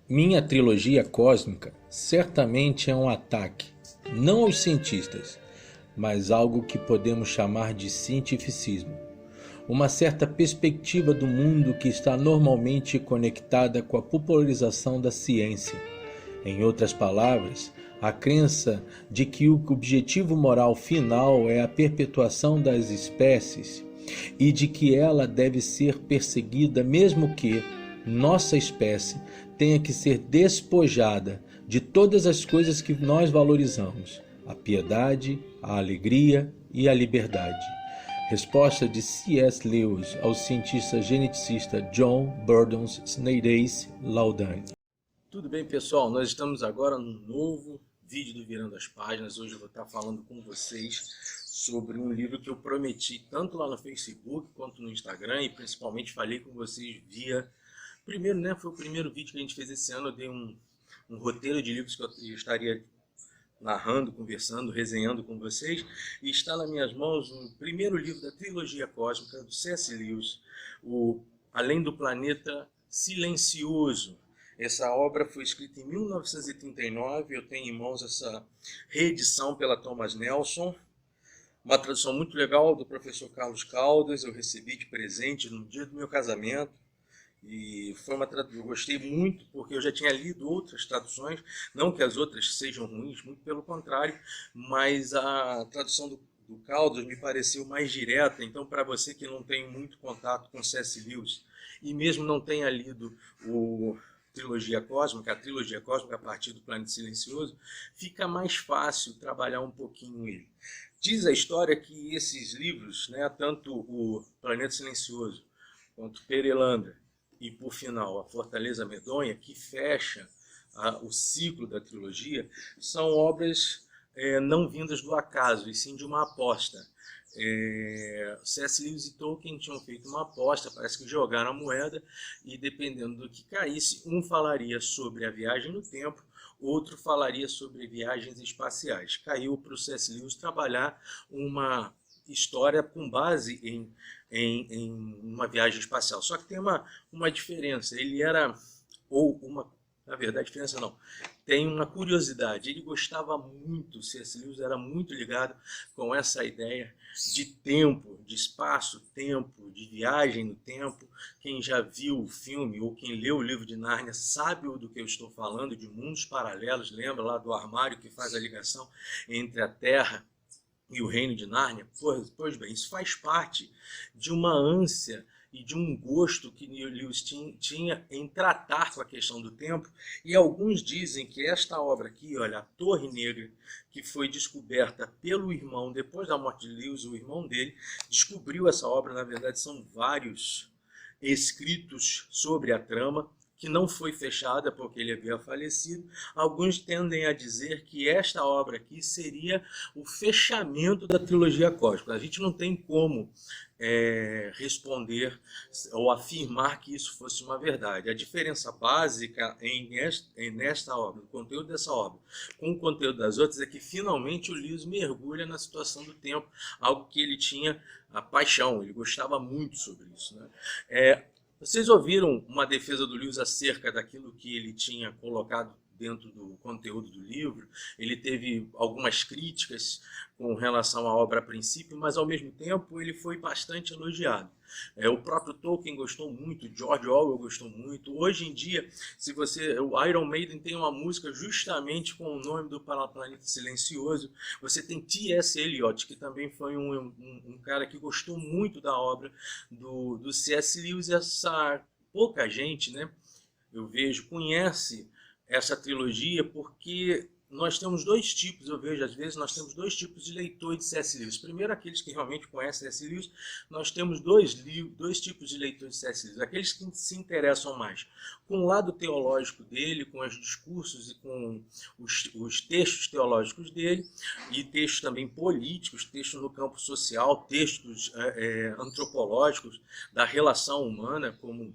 Minha trilogia cósmica certamente é um ataque, não aos cientistas, mas algo que podemos chamar de cientificismo. Uma certa perspectiva do mundo que está normalmente conectada com a popularização da ciência. Em outras palavras, a crença de que o objetivo moral final é a perpetuação das espécies e de que ela deve ser perseguida mesmo que nossa espécie tenha que ser despojada de todas as coisas que nós valorizamos: a piedade, a alegria e a liberdade. Resposta de C.S. Lewis ao cientista geneticista John Burdon Snedecke Laudani. Tudo bem, pessoal? Nós estamos agora num novo vídeo do Virando as Páginas. Hoje eu vou estar falando com vocês sobre um livro que eu prometi tanto lá no Facebook quanto no Instagram, e principalmente falei com vocês via... Primeiro, né, foi o primeiro vídeo que a gente fez esse ano. Eu dei um roteiro de livros que eu estaria narrando, conversando, resenhando com vocês, e está nas minhas mãos o primeiro livro da trilogia cósmica do C.S. Lewis, o Além do Planeta Silencioso. Essa obra foi escrita em 1939, eu tenho em mãos essa reedição pela Thomas Nelson, uma tradução muito legal do professor Carlos Caldas. Eu recebi de presente no dia do meu casamento. E foi uma tradução, eu gostei muito, porque eu já tinha lido outras traduções, não que as outras sejam ruins, muito pelo contrário, mas a tradução do Caldas me pareceu mais direta. Então, para você que não tem muito contato com C.S. Lewis e mesmo não tenha lido a trilogia cósmica a partir do Planeta Silencioso, fica mais fácil trabalhar um pouquinho ele. Diz a história que esses livros, né, tanto o Planeta Silencioso quanto Perelandra, e por final a Fortaleza Medonha, que fecha o ciclo da trilogia, são obras não vindas do acaso, e sim de uma aposta. C.S. Lewis e Tolkien tinham feito uma aposta, parece que jogaram a moeda, e dependendo do que caísse, um falaria sobre a viagem no tempo, outro falaria sobre viagens espaciais. Caiu para o C.S. Lewis trabalhar uma história com base em uma viagem espacial. Só que tem uma diferença. Ele era, na verdade, diferença não, tem uma curiosidade. Ele gostava muito, C.S. Lewis era muito ligado com essa ideia de tempo, de espaço-tempo, de viagem no tempo. Quem já viu o filme ou quem leu o livro de Nárnia sabe do que eu estou falando, de mundos paralelos. Lembra lá do armário que faz a ligação entre a Terra e o Reino de Nárnia? Pois bem, isso faz parte de uma ânsia e de um gosto que Lewis tinha em tratar com a questão do tempo. E alguns dizem que esta obra aqui, olha, a Torre Negra, que foi descoberta pelo irmão, depois da morte de Lewis, o irmão dele descobriu essa obra. Na verdade, são vários escritos sobre a trama, que não foi fechada porque ele havia falecido. Alguns tendem a dizer que esta obra aqui seria o fechamento da trilogia cósmica. A gente não tem como responder ou afirmar que isso fosse uma verdade. A diferença básica nesta obra, o conteúdo dessa obra, com o conteúdo das outras, é que finalmente o Lewis mergulha na situação do tempo, algo que ele tinha a paixão, ele gostava muito sobre isso, né? Vocês ouviram uma defesa do Lewis acerca daquilo que ele tinha colocado dentro do conteúdo do livro. Ele teve algumas críticas com relação à obra a princípio, mas ao mesmo tempo ele foi bastante elogiado. O próprio Tolkien gostou muito, George Orwell gostou muito. Hoje em dia, o Iron Maiden tem uma música justamente com o nome do Planeta Silencioso. Você tem T.S. Eliot, que também foi um cara que gostou muito da obra do C.S. Lewis. Pouca gente, né, eu vejo, conhece essa trilogia, porque nós temos dois tipos, eu vejo às vezes, nós temos dois tipos de leitores de C.S. Lewis. Primeiro, aqueles que realmente conhecem C.S. Lewis. Nós temos dois tipos de leitores de C.S. Lewis. Aqueles que se interessam mais com o lado teológico dele, com os discursos e com os textos teológicos dele, e textos também políticos, textos no campo social, textos antropológicos da relação humana, como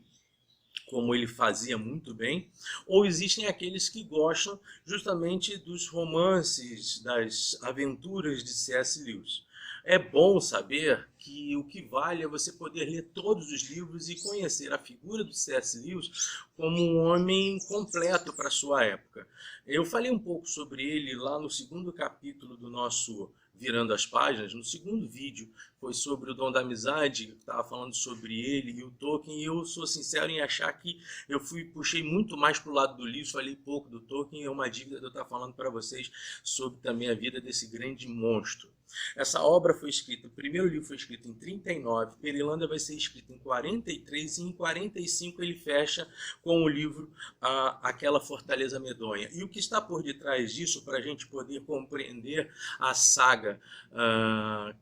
como ele fazia muito bem, ou existem aqueles que gostam justamente dos romances, das aventuras de C.S. Lewis. É bom saber que o que vale é você poder ler todos os livros e conhecer a figura do C.S. Lewis como um homem completo para a sua época. Eu falei um pouco sobre ele lá no segundo capítulo do nosso Virando as Páginas. No segundo vídeo foi sobre o Dom da Amizade, eu estava falando sobre ele e o Tolkien, e eu sou sincero em achar que eu puxei muito mais para o lado do livro, falei pouco do Tolkien, é uma dívida de eu estar falando para vocês sobre também a vida desse grande monstro. Essa obra foi escrita, o primeiro livro foi escrito em 39, Perilândia vai ser escrito em 43 e em 45 ele fecha com o livro Aquela Fortaleza Medonha. E o que está por detrás disso, para a gente poder compreender a saga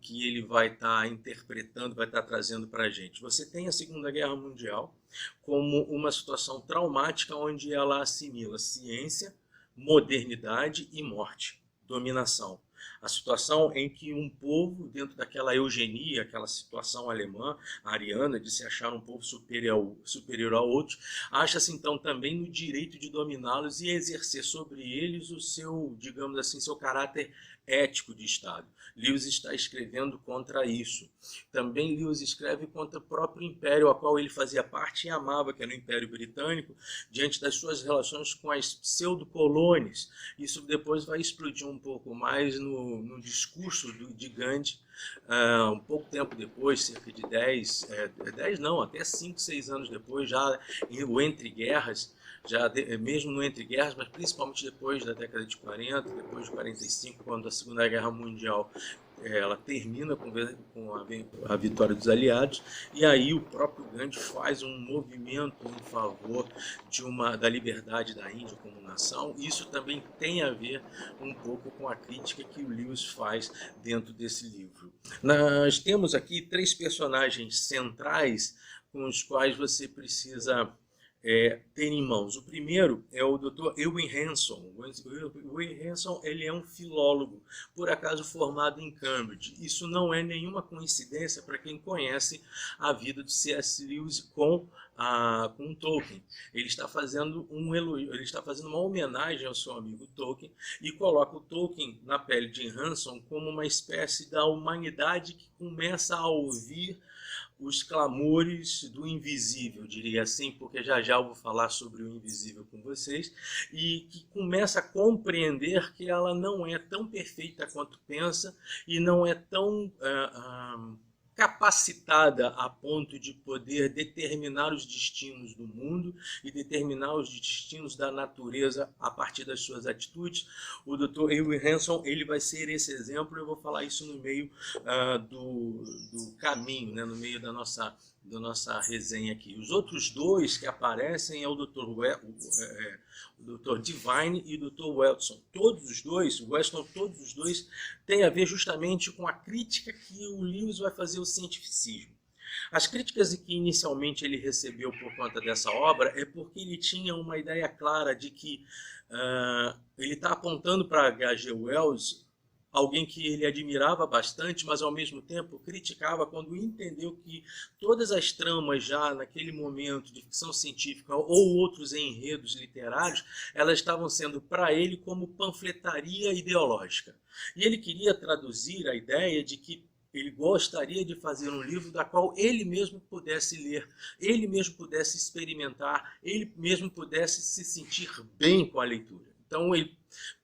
que ele vai estar interpretando, vai estar trazendo para a gente? Você tem a Segunda Guerra Mundial como uma situação traumática onde ela assimila ciência, modernidade e morte, dominação. A situação em que um povo, dentro daquela eugenia, aquela situação alemã, ariana, de se achar um povo superior a outros, acha-se então também no direito de dominá-los e exercer sobre eles o seu, digamos assim, seu caráter ético de Estado. Lewis está escrevendo contra isso. Também Lewis escreve contra o próprio império, a qual ele fazia parte e amava, que era o Império Britânico, diante das suas relações com as pseudo-colônias. Isso depois vai explodir um pouco mais no discurso de Gandhi, um pouco tempo depois, cerca de 10 não, até 5, 6 anos depois, já o Entre Guerras, mesmo no Entre Guerras, mas principalmente depois da década de 40, depois de 45, quando a Segunda Guerra Mundial ela termina com a vitória dos aliados, e aí o próprio Gandhi faz um movimento em favor da liberdade da Índia como nação. Isso também tem a ver um pouco com a crítica que o Lewis faz dentro desse livro. Nós temos aqui 3 personagens centrais com os quais você precisa ter em mãos. O primeiro é o Dr. Ewen Hanson. O Ewen Hanson ele é um filólogo, por acaso formado em Cambridge. Isso não é nenhuma coincidência para quem conhece a vida de C.S. Lewis com Tolkien. Ele está fazendo ele está fazendo uma homenagem ao seu amigo Tolkien e coloca o Tolkien na pele de Hanson como uma espécie da humanidade que começa a ouvir os clamores do invisível, diria assim, porque já já eu vou falar sobre o invisível com vocês, e que começa a compreender que ela não é tão perfeita quanto pensa e não é tão capacitada a ponto de poder determinar os destinos do mundo e determinar os destinos da natureza a partir das suas atitudes. O Dr. Ewen Hanson ele vai ser esse exemplo. Eu vou falar isso no meio do caminho, né, no meio da nossa resenha aqui. Os outros 2 que aparecem é o Dr. Divine e o Dr. Weston. Todos os dois têm a ver justamente com a crítica que o Lewis vai fazer ao cientificismo. As críticas que inicialmente ele recebeu por conta dessa obra é porque ele tinha uma ideia clara de que ele está apontando para H.G. Wells, alguém que ele admirava bastante, mas ao mesmo tempo criticava quando entendeu que todas as tramas já naquele momento de ficção científica ou outros enredos literários, elas estavam sendo para ele como panfletaria ideológica. E ele queria traduzir a ideia de que ele gostaria de fazer um livro da qual ele mesmo pudesse ler, ele mesmo pudesse experimentar, ele mesmo pudesse se sentir bem com a leitura. Então,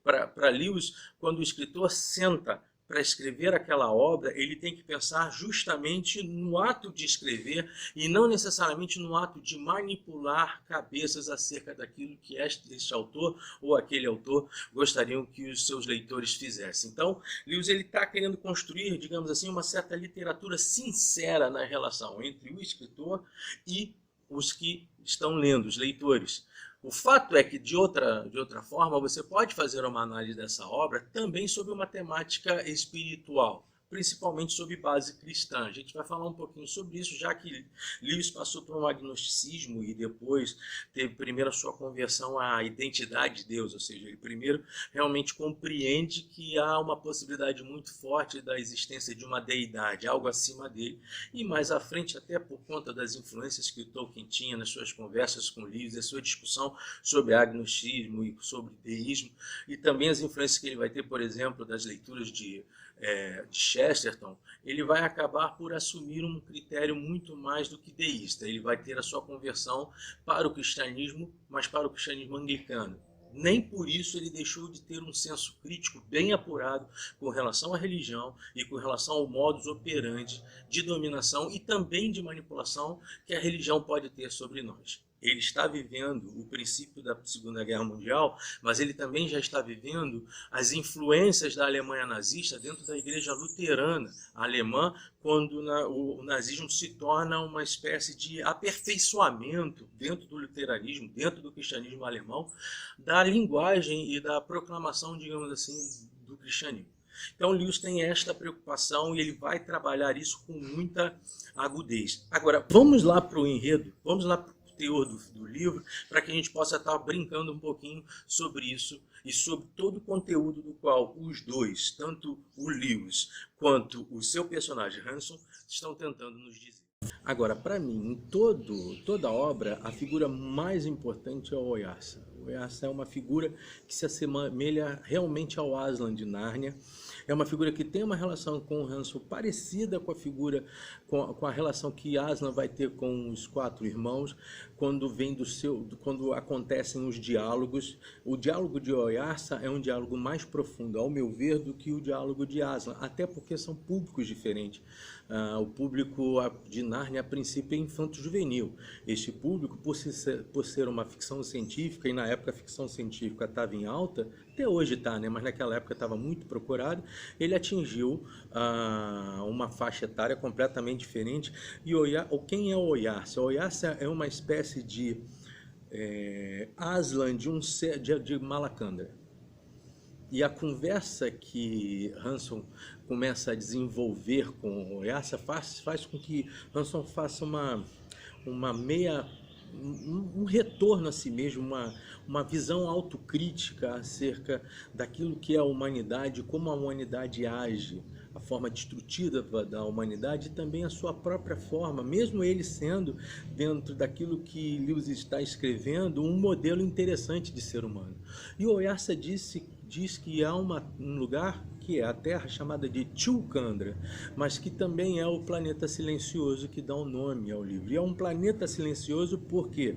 para Lewis, quando o escritor senta para escrever aquela obra, ele tem que pensar justamente no ato de escrever e não necessariamente no ato de manipular cabeças acerca daquilo que este autor ou aquele autor gostariam que os seus leitores fizessem. Então, Lewis está querendo construir, digamos assim, uma certa literatura sincera na relação entre o escritor e os que estão lendo, os leitores. O fato é que, de outra forma, você pode fazer uma análise dessa obra também sobre uma temática espiritual, principalmente sob base cristã. A gente vai falar um pouquinho sobre isso, já que Lewis passou por um agnosticismo e depois teve primeiro a sua conversão à identidade de Deus, ou seja, ele primeiro realmente compreende que há uma possibilidade muito forte da existência de uma deidade, algo acima dele, e mais à frente, até por conta das influências que o Tolkien tinha nas suas conversas com Lewis, a sua discussão sobre agnosticismo e sobre deísmo, e também as influências que ele vai ter, por exemplo, das leituras de Chesterton, ele vai acabar por assumir um critério muito mais do que deísta. Ele vai ter a sua conversão para o cristianismo, mas para o cristianismo anglicano. Nem por isso ele deixou de ter um senso crítico bem apurado com relação à religião e com relação ao modus operandi de dominação e também de manipulação que a religião pode ter sobre nós. Ele está vivendo o princípio da Segunda Guerra Mundial, mas ele também já está vivendo as influências da Alemanha nazista dentro da igreja luterana alemã, quando o nazismo se torna uma espécie de aperfeiçoamento dentro do luteranismo, dentro do cristianismo alemão, da linguagem e da proclamação, digamos assim, do cristianismo. Então, Lewis tem esta preocupação e ele vai trabalhar isso com muita agudez. Agora, vamos lá para o enredo, vamos lá para teor do livro, para que a gente possa estar brincando um pouquinho sobre isso e sobre todo o conteúdo do qual os dois, tanto o Lewis quanto o seu personagem Hanson, estão tentando nos dizer. Agora, para mim, em toda a obra, a figura mais importante é o Oyarsa. O Oyarsa é uma figura que se assemelha realmente ao Aslan de Nárnia. É uma figura que tem uma relação com o Hanson parecida com a figura, com a relação que Aslan vai ter com os quatro irmãos, quando acontecem os diálogos. O diálogo de Oyarsa é um diálogo mais profundo, ao meu ver, do que o diálogo de Aslan, até porque são públicos diferentes. O público de Nárnia, a princípio, é infanto-juvenil. Este público, por ser uma ficção científica, e na época a ficção científica estava em alta, até hoje está, né? Mas naquela época estava muito procurado, ele atingiu uma faixa etária completamente diferente. E quem é o Oyarsa? O Oyarsa é uma espécie de Aslan de Malacandra. E a conversa que Hanson começa a desenvolver com o Oyarsa faz com que Hanson faça um retorno a si mesmo, uma visão autocrítica acerca daquilo que é a humanidade, como a humanidade age, a forma destrutiva da humanidade e também a sua própria forma, mesmo ele sendo, dentro daquilo que Lewis está escrevendo, um modelo interessante de ser humano. E o Oyarsa diz que há um lugar que é a Terra chamada de Chulcandra, mas que também é o planeta silencioso que dá o nome ao livro. E é um planeta silencioso porque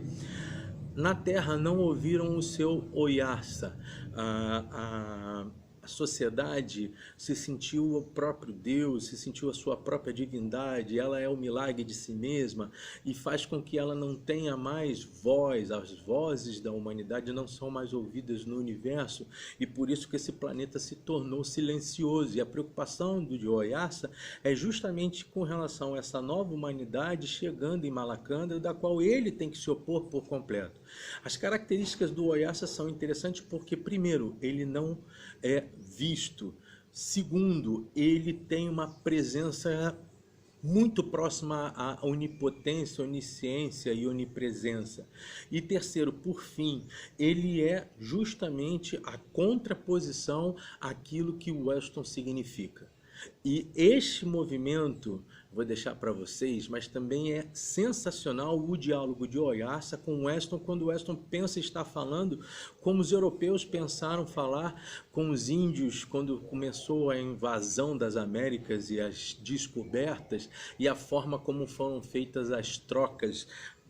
na Terra não ouviram o seu Oyarsa. A sociedade se sentiu o próprio Deus, se sentiu a sua própria divindade, ela é o milagre de si mesma e faz com que ela não tenha mais voz, as vozes da humanidade não são mais ouvidas no universo e por isso que esse planeta se tornou silencioso. E a preocupação do Oyarsa é justamente com relação a essa nova humanidade chegando em Malacandra, da qual ele tem que se opor por completo. As características do Oyarsa são interessantes porque, primeiro, ele não é visto. Segundo, ele tem uma presença muito próxima à onipotência, onisciência e onipresença. E terceiro, por fim, ele é justamente a contraposição àquilo que o Weston significa. E este movimento, vou deixar para vocês, mas também é sensacional o diálogo de Oyarsa com Weston, quando Weston pensa estar falando como os europeus pensaram falar com os índios quando começou a invasão das Américas e as descobertas e a forma como foram feitas as trocas,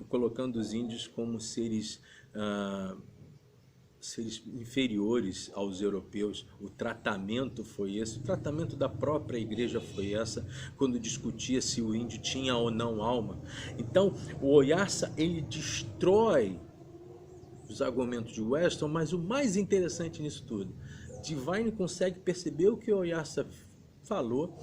colocando os índios como seres inferiores aos europeus. O tratamento foi esse, o tratamento da própria igreja foi essa, quando discutia se o índio tinha ou não alma. Então, o Oyarsa, ele destrói os argumentos de Weston, mas o mais interessante nisso tudo, Divine consegue perceber o que o Oyarsa falou,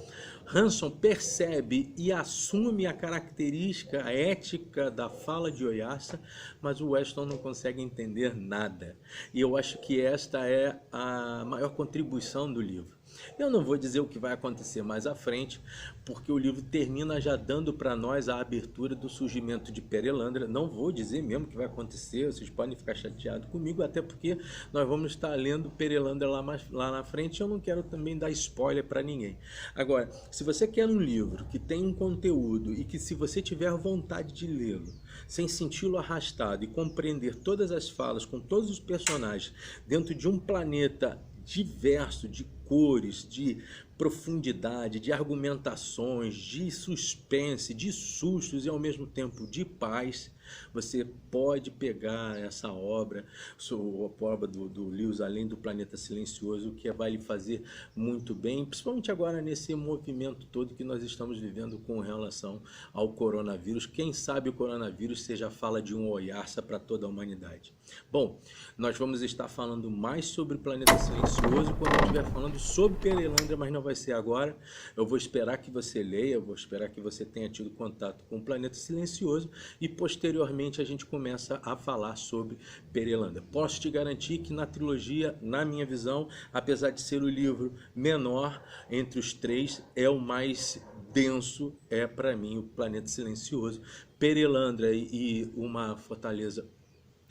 Hanson percebe e assume a característica a ética da fala de Oyarsa, mas o Weston não consegue entender nada. E eu acho que esta é a maior contribuição do livro. Eu não vou dizer o que vai acontecer mais à frente, porque o livro termina já dando para nós a abertura do surgimento de Perelandra. Não vou dizer mesmo o que vai acontecer, vocês podem ficar chateados comigo, até porque nós vamos estar lendo Perelandra lá na frente. Eu não quero também dar spoiler para ninguém. Agora, se você quer um livro que tem um conteúdo e que, se você tiver vontade de lê-lo, sem senti-lo arrastado e compreender todas as falas com todos os personagens dentro de um planeta diverso, de cores, de profundidade, de argumentações, de suspense, de sustos e ao mesmo tempo de paz, você pode pegar essa obra, a obra do Lewis, Além do Planeta Silencioso, que vai lhe fazer muito bem, principalmente agora nesse movimento todo que nós estamos vivendo com relação ao coronavírus. Quem sabe o coronavírus seja a fala de um Oyarsa para toda a humanidade. Bom, nós vamos estar falando mais sobre o Planeta Silencioso quando eu estiver falando sobre Perelandra, mas não vai ser agora. Eu vou esperar que você leia, eu vou esperar que você tenha tido contato com o Planeta Silencioso e posteriormente a gente começa a falar sobre Perelandra. Posso te garantir que na trilogia, na minha visão, apesar de ser o livro menor entre os três, é o mais denso, é para mim o Planeta Silencioso. Perelandra e Uma Fortaleza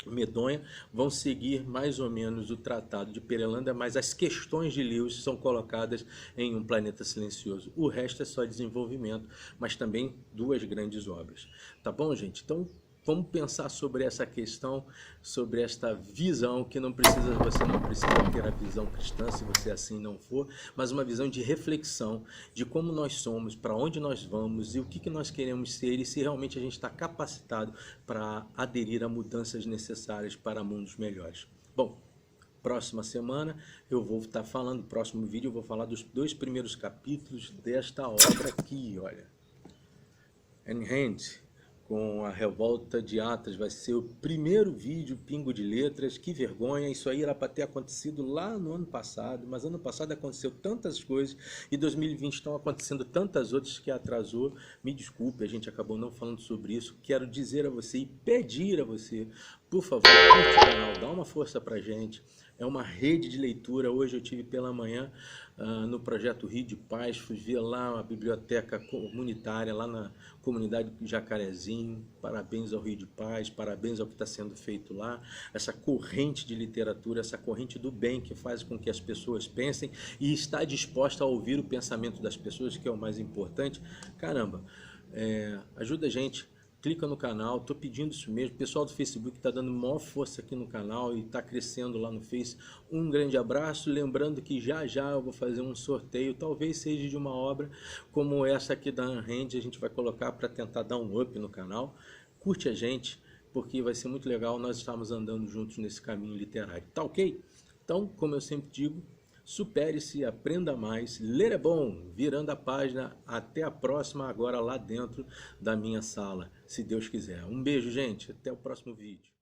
Medonha vão seguir mais ou menos o tratado de Perelandra, mas as questões de Lewis são colocadas em Um Planeta Silencioso. O resto é só desenvolvimento, mas também duas grandes obras. Tá bom, gente? Então vamos pensar sobre essa questão, sobre esta visão que você não precisa ter a visão cristã, se você assim não for, mas uma visão de reflexão de como nós somos, para onde nós vamos e o que nós queremos ser e se realmente a gente está capacitado para aderir a mudanças necessárias para mundos melhores. Bom, próxima semana eu vou estar falando, próximo vídeo eu vou falar dos 2 primeiros capítulos desta obra aqui, olha. Ayn Rand, com a Revolta de Atlas, vai ser o primeiro vídeo Pingo de Letras. Que vergonha, isso aí era para ter acontecido lá no ano passado, mas ano passado aconteceu tantas coisas e 2020 estão acontecendo tantas outras que atrasou. Me desculpe, a gente acabou não falando sobre isso. Quero dizer a você e pedir a você, por favor, curte o canal, dá uma força pra gente. É uma rede de leitura. Hoje eu tive pela manhã no projeto Rio de Paz, fui ver lá a biblioteca comunitária, lá na comunidade Jacarezinho. Parabéns ao Rio de Paz, parabéns ao que está sendo feito lá. Essa corrente de literatura, essa corrente do bem que faz com que as pessoas pensem e está disposta a ouvir o pensamento das pessoas, que é o mais importante. Caramba, ajuda a gente. Clica no canal, tô pedindo isso mesmo. O pessoal do Facebook está dando maior força aqui no canal e está crescendo lá no Face. Um grande abraço, lembrando que já já eu vou fazer um sorteio, talvez seja de uma obra como essa aqui da Ayn Rand, a gente vai colocar para tentar dar um up no canal. Curte a gente, porque vai ser muito legal nós estarmos andando juntos nesse caminho literário, tá ok? Então, como eu sempre digo, supere-se, aprenda mais, ler é bom, virando a página, até a próxima, agora lá dentro da minha sala, se Deus quiser. Um beijo, gente, até o próximo vídeo.